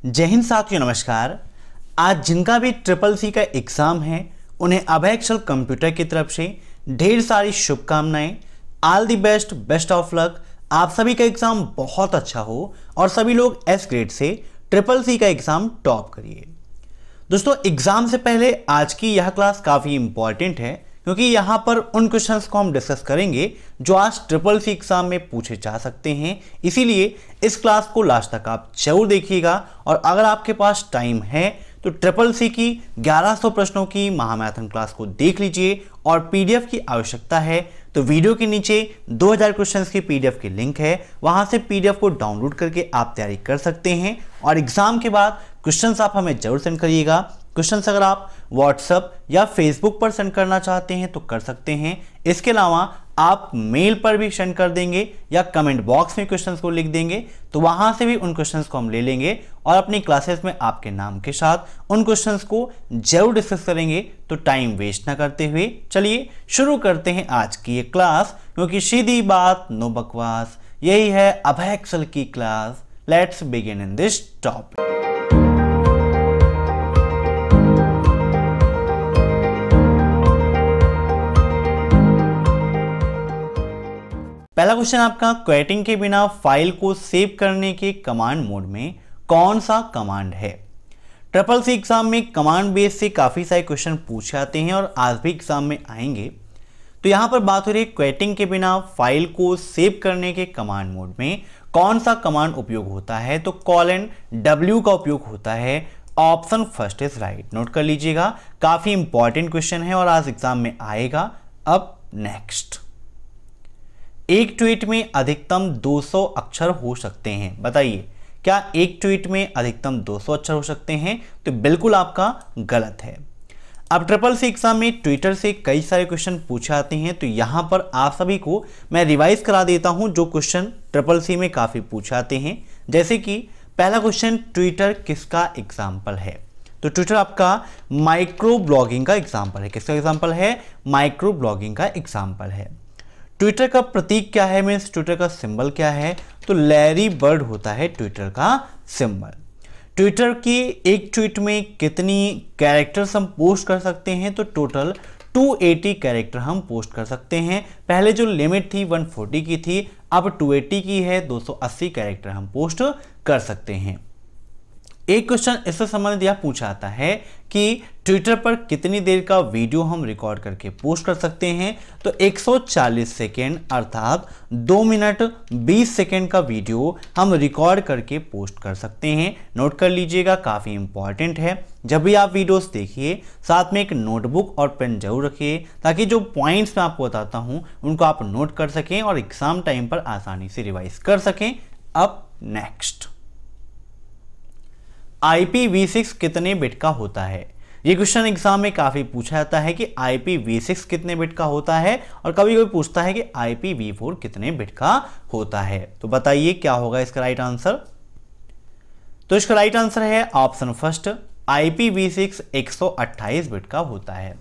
जय हिंद साथियों, नमस्कार। आज जिनका भी ट्रिपल सी का एग्जाम है उन्हें अभय एक्सेल कंप्यूटर की तरफ से ढेर सारी शुभकामनाएं। All the best, best of luck. आप सभी का एग्जाम बहुत अच्छा हो और सभी लोग एस ग्रेड से ट्रिपल सी का एग्जाम टॉप करिए। दोस्तों, एग्जाम से पहले आज की यह क्लास काफ़ी इंपॉर्टेंट है क्योंकि यहाँ पर उन क्वेश्चंस को हम डिस्कस करेंगे जो आज ट्रिपल सी एग्जाम में पूछे जा सकते हैं। इसीलिए इस क्लास को लास्ट तक आप जरूर देखिएगा और अगर आपके पास टाइम है तो ट्रिपल सी की 1100 प्रश्नों की महामैराथन क्लास को देख लीजिए और पीडीएफ की आवश्यकता है तो वीडियो के नीचे 2000 क्वेश्चंस की पीडीएफ की लिंक है, वहां से पीडीएफ को डाउनलोड करके आप तैयारी कर सकते हैं। और एग्जाम के बाद क्वेश्चंस आप हमें जरूर सेंड करिएगा। क्वेश्चंस अगर आप व्हाट्सएप या फेसबुक पर सेंड करना चाहते हैं तो कर सकते हैं। इसके अलावा आप मेल पर भी सेंड कर देंगे या कमेंट बॉक्स में क्वेश्चंस को लिख देंगे तो वहां से भी उन क्वेश्चंस को हम ले लेंगे और अपनी क्लासेस में आपके नाम के साथ उन क्वेश्चंस को जरूर डिस्कस करेंगे। तो टाइम वेस्ट ना करते हुए चलिए शुरू करते हैं आज की ये क्लास, क्योंकि सीधी बात नो बकवास, यही है अभय एक्सेल की class. Let's begin in this topic. पहला क्वेश्चन आपका, क्वेटिंग के बिना फाइल को सेव करने के कमांड मोड में कौन सा कमांड है। ट्रिपल सी एग्जाम में कमांड बेस से काफी सारे क्वेश्चन पूछे जाते हैं और आज भी एग्जाम में आएंगे। तो यहां पर बात हो रही है क्वेटिंग के बिना फाइल को सेव करने के कमांड मोड में कौन सा कमांड उपयोग होता है। तो :W का उपयोग होता है। Option first is right. Note कर लीजिएगा, काफी इंपॉर्टेंट क्वेश्चन है और आज एग्जाम में आएगा। अब नेक्स्ट, एक ट्वीट में अधिकतम 200 अक्षर हो सकते हैं। बताइए, क्या एक ट्वीट में अधिकतम 200 अक्षर हो सकते हैं? तो बिल्कुल आपका गलत है। अब ट्रिपल सी एग्जाम में ट्विटर से कई सारे क्वेश्चन पूछे आते हैं तो यहां पर आप सभी को मैं रिवाइज करा देता हूं जो क्वेश्चन ट्रिपल सी में काफी पूछे आते हैं। जैसे कि पहला क्वेश्चन, ट्विटर किसका एग्जाम्पल है। तो ट्विटर आपका माइक्रो ब्लॉगिंग का एग्जाम्पल है। किसका एग्जाम्पल है? माइक्रो ब्लॉगिंग का एग्जाम्पल है। ट्विटर का प्रतीक क्या है, मीन्स ट्विटर का सिंबल क्या है? तो लैरी बर्ड होता है ट्विटर का सिंबल। ट्विटर की एक ट्वीट में कितनी कैरेक्टर्स हम पोस्ट कर सकते हैं? तो टोटल 280 कैरेक्टर हम पोस्ट कर सकते हैं। पहले जो लिमिट थी 140 की थी, अब 280 की है। 280 कैरेक्टर हम पोस्ट कर सकते हैं। एक क्वेश्चन इससे संबंधित यह पूछा आता है कि ट्विटर पर कितनी देर का वीडियो हम रिकॉर्ड करके पोस्ट कर सकते हैं। तो 140 सेकेंड अर्थात 2 मिनट 20 सेकेंड का वीडियो हम रिकॉर्ड करके पोस्ट कर सकते हैं। नोट कर लीजिएगा, काफ़ी इंपॉर्टेंट है। जब भी आप वीडियोस देखिए साथ में एक नोटबुक और पेन जरूर रखिए ताकि जो पॉइंट्स मैं आपको बताता हूं उनको आप नोट कर सकें और एग्जाम टाइम पर आसानी से रिवाइज कर सकें। अब नेक्स्ट, IPv6 कितने बिट का होता है। ये क्वेश्चन एग्जाम में काफी पूछा जाता है कि IPv6 कितने बिट का होता है और कभी कभी पूछता है कि IPv4 कितने बिट का होता है। तो बताइए क्या होगा इसका राइट आंसर। तो इसका राइट आंसर है ऑप्शन फर्स्ट, IPv6 128 बिट का होता है।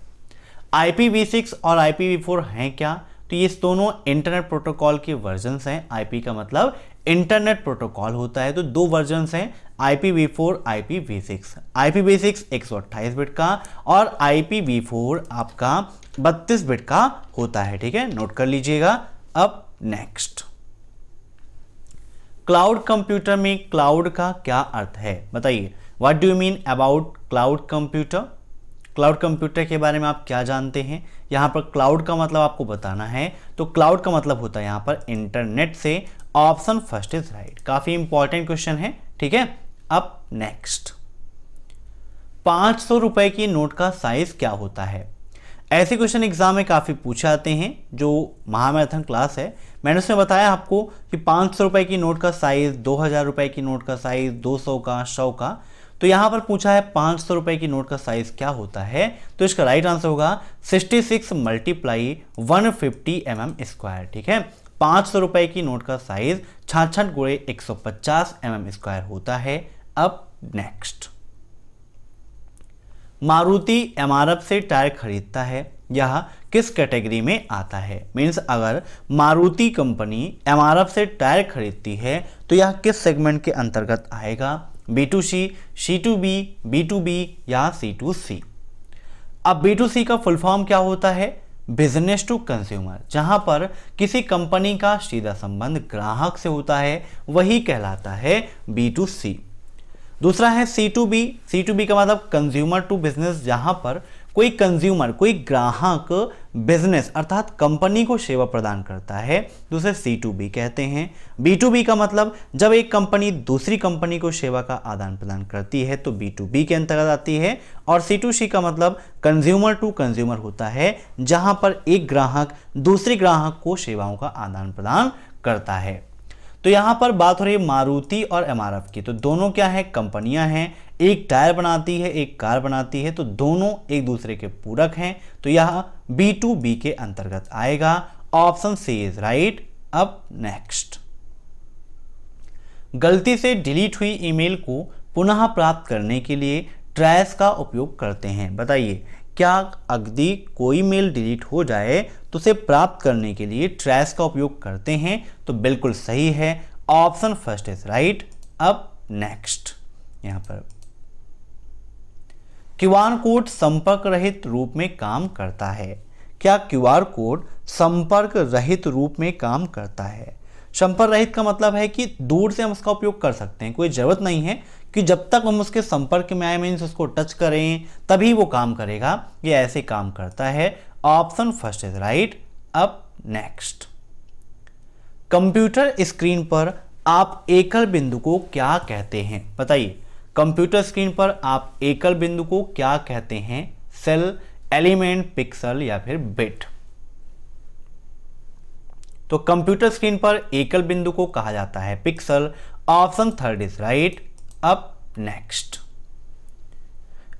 IPv6 और IPv4 हैं क्या? तो ये दोनों इंटरनेट प्रोटोकॉल के वर्जन्स हैं। IP का मतलब इंटरनेट प्रोटोकॉल होता है, तो दो वर्जन्स हैं, IPv4 IPv6। IPv6 128 बिट का और IPv4 आपका 32 बिट का होता है। ठीक है, नोट कर लीजिएगा। अब नेक्स्ट, क्लाउड कंप्यूटर में क्लाउड का क्या अर्थ है? बताइए, what do you mean about cloud computer. Cloud computer के बारे में आप क्या जानते हैं? यहाँ पर क्लाउड का मतलब आपको बताना है। तो क्लाउड का मतलब होता है यहाँ पर इंटरनेट से। Option first is right. काफी इंपॉर्टेंट क्वेश्चन है। ठीक है, अब नेक्स्ट, 500 रुपए की नोट का साइज क्या होता है। ऐसे क्वेश्चन एग्जाम में काफी पूछे आते हैं। जो महामैराथन क्लास है मैंने उसमें बताया आपको कि 500 रुपए की नोट का साइज, 2000 रुपए की नोट का साइज, 200 का, 100 का। तो यहां पर पूछा है 500 रुपए की नोट का साइज क्या होता है। तो इसका राइट आंसर होगा 66 × 150 mm²। ठीक है, 500 रुपए की नोट का साइज 66 × 150 mm² होता है। अब नेक्स्ट, मारुति एमआरएफ से टायर खरीदता है, यह किस कैटेगरी में आता है। मीन्स अगर मारुति कंपनी एमआरएफ से टायर खरीदती है तो यह किस सेगमेंट के अंतर्गत आएगा। B2C, C2B, B2B या C2C। अब B2C का फुल फॉर्म क्या होता है? बिजनेस टू कंज्यूमर, जहां पर किसी कंपनी का सीधा संबंध ग्राहक से होता है वही कहलाता है B2C। दूसरा है C2B। C2B का मतलब कंज्यूमर टू बिजनेस, जहां पर कोई कंज्यूमर, कोई ग्राहक बिजनेस अर्थात कंपनी को सेवा प्रदान करता है, तो उसे C2B कहते हैं। B2B का मतलब जब एक कंपनी दूसरी कंपनी को सेवा का आदान प्रदान करती है तो B2B के अंतर्गत आती है। और C2C का मतलब कंज्यूमर टू कंज्यूमर होता है, जहां पर एक ग्राहक दूसरे ग्राहक को सेवाओं का आदान प्रदान करता है। तो यहां पर बात हो रही है मारुति और MRF की, तो दोनों क्या है? कंपनियां हैं। एक टायर बनाती है, एक कार बनाती है, तो दोनों एक दूसरे के पूरक हैं, तो यह B2B के अंतर्गत आएगा। Option C is right. अब नेक्स्ट, गलती से डिलीट हुई ईमेल को पुनः प्राप्त करने के लिए ट्रैश का उपयोग करते हैं। बताइए, क्या अगदी कोई मेल डिलीट हो जाए तो उसे प्राप्त करने के लिए ट्रैश का उपयोग करते हैं? तो बिल्कुल सही है, ऑप्शन फर्स्ट इज राइट। अब नेक्स्ट, यहां पर क्यूआर कोड संपर्क रहित रूप में काम करता है। क्या क्यूआर कोड संपर्क रहित रूप में काम करता है? संपर्क रहित का मतलब है कि दूर से हम उसका उपयोग कर सकते हैं, कोई जरूरत नहीं है कि जब तक हम उसके संपर्क में आए, मीन्स उसको टच करें तभी वो काम करेगा। ये ऐसे काम करता है। Option first is right. अब नेक्स्ट, कंप्यूटर स्क्रीन पर आप एकल बिंदु को क्या कहते हैं? बताइए, कंप्यूटर स्क्रीन पर आप एकल बिंदु को क्या कहते हैं? सेल, एलिमेंट, पिक्सल या फिर बिट? तो कंप्यूटर स्क्रीन पर एकल बिंदु को कहा जाता है pixel. Option third is right. अब नेक्स्ट,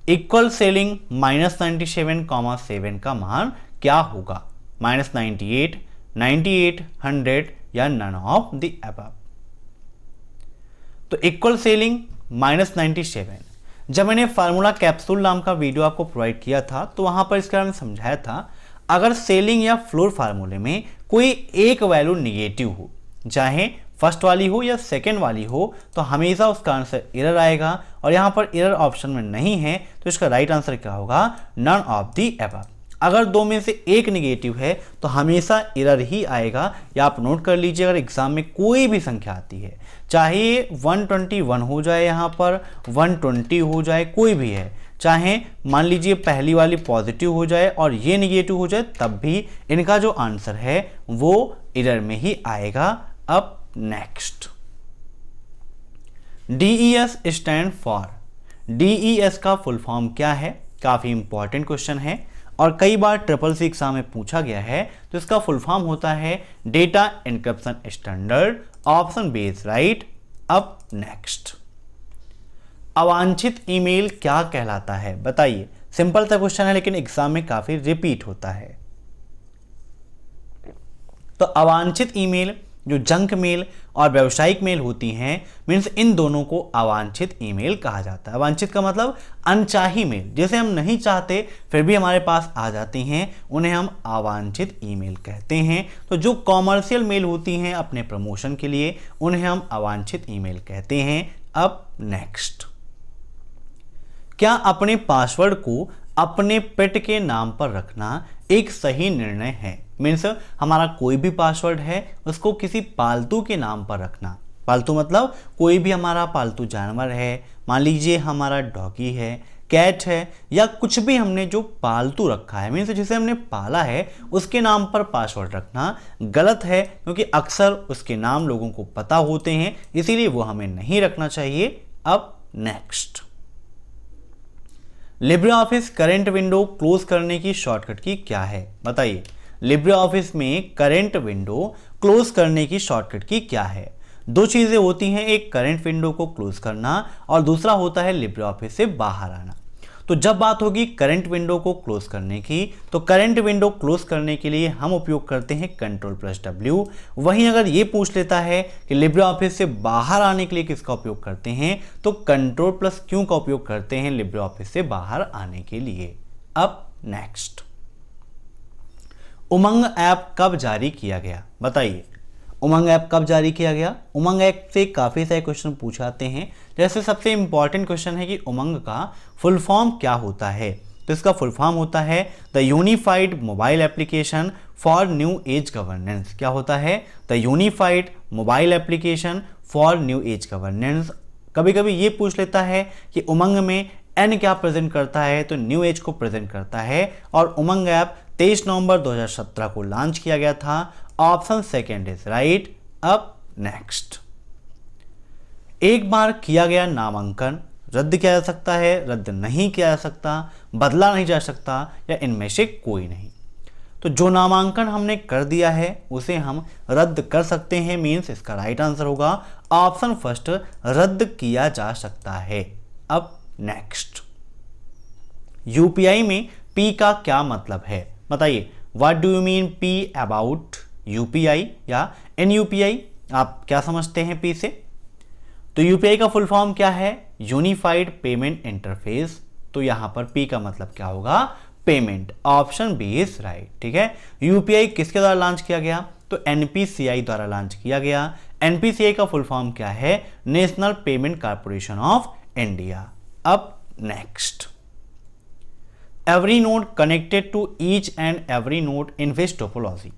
इक्वल सेलिंग -97,7 का मान क्या होगा? -98, 98, 100 या नन ऑफ द अबव? तो इक्वल सेलिंग -97, जब मैंने फार्मूला कैप्सूल नाम का वीडियो आपको प्रोवाइड किया था तो वहां पर इसके बारे में समझाया था, अगर सेलिंग या फ्लोर फार्मूले में कोई एक वैल्यू निगेटिव हो, चाहे फर्स्ट वाली हो या सेकेंड वाली हो, तो हमेशा उसका आंसर एरर आएगा। और यहाँ पर एरर ऑप्शन में नहीं है, तो इसका राइट आंसर क्या होगा? None of the above. अगर दो में से एक निगेटिव है तो हमेशा एरर ही आएगा। या आप नोट कर लीजिए, अगर एग्जाम में कोई भी संख्या आती है, चाहे 121 हो जाए, यहाँ पर 120 हो जाए, कोई भी है, चाहे मान लीजिए पहली वाली पॉजिटिव हो जाए और ये निगेटिव हो जाए, तब भी इनका जो आंसर है वो एरर में ही आएगा। अब next, DES stand for, DES का फुल फॉर्म क्या है? काफी इंपॉर्टेंट क्वेश्चन है और कई बार CCC एग्जाम में पूछा गया है। तो इसका फुल फॉर्म होता है data encryption standard. Option B is right. अब नेक्स्ट, अवांछित ईमेल क्या कहलाता है? बताइए, सिंपल सा क्वेश्चन है लेकिन एग्जाम में काफी रिपीट होता है। तो अवांछित ईमेल, जो जंक मेल और व्यावसायिक मेल होती हैं, मीन्स इन दोनों को अवांछित ईमेल कहा जाता है। अवांछित का मतलब अनचाही मेल, जैसे हम नहीं चाहते फिर भी हमारे पास आ जाती हैं, उन्हें हम अवांछित ईमेल कहते हैं। तो जो कॉमर्शियल मेल होती हैं अपने प्रमोशन के लिए, उन्हें हम अवांछित ईमेल कहते हैं। अब नेक्स्ट, क्या अपने पासवर्ड को अपने पेट के नाम पर रखना एक सही निर्णय है? मीन्स हमारा कोई भी पासवर्ड है उसको किसी पालतू के नाम पर रखना। पालतू मतलब कोई भी हमारा पालतू जानवर है, मान लीजिए हमारा डॉगी है, कैट है, या कुछ भी हमने जो पालतू रखा है, मीन्स जिसे हमने पाला है, उसके नाम पर पासवर्ड रखना गलत है, क्योंकि अक्सर उसके नाम लोगों को पता होते हैं, इसीलिए वो हमें नहीं रखना चाहिए। अब next, Libre office current window close करने की शॉर्टकट की क्या है? बताइए, लिब्रे ऑफिस में करंट विंडो क्लोज करने की शॉर्टकट की क्या है? दो चीजें होती हैं, एक करंट विंडो को क्लोज करना और दूसरा होता है लिब्रे ऑफिस से बाहर आना। तो जब बात होगी करंट विंडो को क्लोज करने की, तो करंट विंडो क्लोज करने के लिए हम उपयोग करते हैं Ctrl+W। वहीं अगर ये पूछ लेता है कि लिब्रे ऑफिस से बाहर आने के लिए किसका उपयोग करते हैं, तो Ctrl+Q का उपयोग करते हैं लिब्रे ऑफिस से बाहर आने के लिए। अब नेक्स्ट, उमंग ऐप कब जारी किया गया? बताइए, उमंग ऐप कब जारी किया गया? उमंग ऐप से काफ़ी सारे क्वेश्चन पूछाते हैं। जैसे सबसे इंपॉर्टेंट क्वेश्चन है कि उमंग का फुल फॉर्म क्या होता है? तो इसका फुल फॉर्म होता है the unified mobile application for new age governance. क्या होता है? The unified mobile application for new age governance. कभी कभी ये पूछ लेता है कि उमंग में एन क्या प्रेजेंट करता है? तो न्यू एज को प्रेजेंट करता है। और उमंग ऐप 23 नवंबर 2017 को लॉन्च किया गया था। Option second is right. अब नेक्स्ट, एक बार किया गया नामांकन रद्द किया जा सकता है, रद्द नहीं किया जा सकता, बदला नहीं जा सकता, या इनमें से कोई नहीं। तो जो नामांकन हमने कर दिया है उसे हम रद्द कर सकते हैं, मीन्स इसका राइट आंसर होगा ऑप्शन फर्स्ट, रद्द किया जा सकता है। अब नेक्स्ट, यूपीआई में पी का क्या मतलब है? बताइए, what do you mean P about UPI या एनयूपीआई? आप क्या समझते हैं पी से? तो यूपीआई का फुल फॉर्म क्या है? Unified payment interface. तो यहां पर पी का मतलब क्या होगा? Payment. Option B is right. ठीक है, यूपीआई किसके द्वारा लॉन्च किया गया? तो एनपीसीआई द्वारा लॉन्च किया गया। एनपीसीआई का फुल फॉर्म क्या है? National payment corporation of India. अब next, every node connected to each and every node in which topology.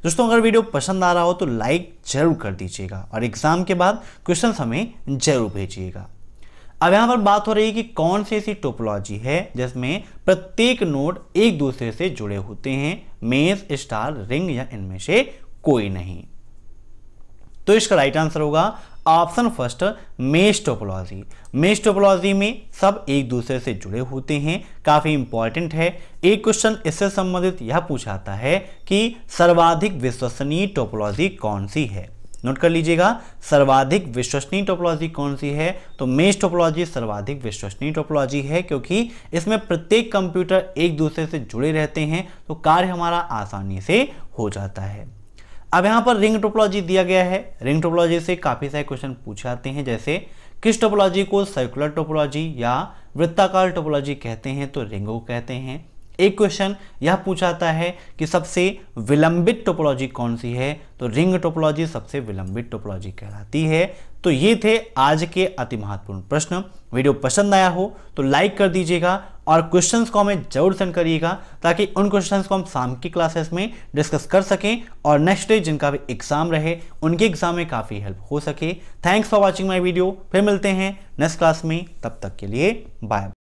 दोस्तों, अगर वीडियो पसंद आ रहा हो तो लाइक जरूर कर दीजिएगा और एग्जाम के बाद क्वेश्चन हमें जरूर भेजिएगा। अब यहां पर बात हो रही है कि कौन सी ऐसी टोपोलॉजी है जिसमें प्रत्येक नोड एक दूसरे से जुड़े होते हैं, मेज, स्टार, रिंग, या इनमें से कोई नहीं। तो इसका राइट आंसर होगा option first, mesh topology. Mesh topology में सब एक दूसरे से जुड़े होते हैं। काफी इंपॉर्टेंट है। एक क्वेश्चन इससे संबंधित यह पूछाता है कि सर्वाधिक विश्वसनीय टोपोलॉजी कौन सी है? नोट कर लीजिएगा, सर्वाधिक विश्वसनीय टोपोलॉजी कौन सी है? तो मेश टोपोलॉजी सर्वाधिक विश्वसनीय टोपोलॉजी है, क्योंकि इसमें प्रत्येक कंप्यूटर एक दूसरे से जुड़े रहते हैं, तो कार्य हमारा आसानी से हो जाता है। अब यहाँ पर रिंग टोपोलॉजी दिया गया है। रिंग टोपोलॉजी से काफी सारे क्वेश्चन पूछे जाते हैं, जैसे किस टोपोलॉजी को सर्कुलर टोपोलॉजी या वृत्ताकार टोपोलॉजी कहते हैं? तो रिंग को कहते हैं। एक क्वेश्चन यह पूछाता है कि सबसे विलंबित टोपोलॉजी कौन सी है? तो रिंग टोपोलॉजी सबसे विलंबित टोपोलॉजी कहलाती है। तो ये थे आज के अति महत्वपूर्ण प्रश्न। वीडियो पसंद आया हो तो लाइक कर दीजिएगा और क्वेश्चंस को हमें जरूर सेंड करिएगा, ताकि उन क्वेश्चंस को हम शाम की क्लासेस में डिस्कस कर सकें और नेक्स्ट डे जिनका भी एग्जाम रहे उनके एग्जाम में काफ़ी हेल्प हो सके। Thanks for watching my video. फिर मिलते हैं नेक्स्ट क्लास में, तब तक के लिए बाय।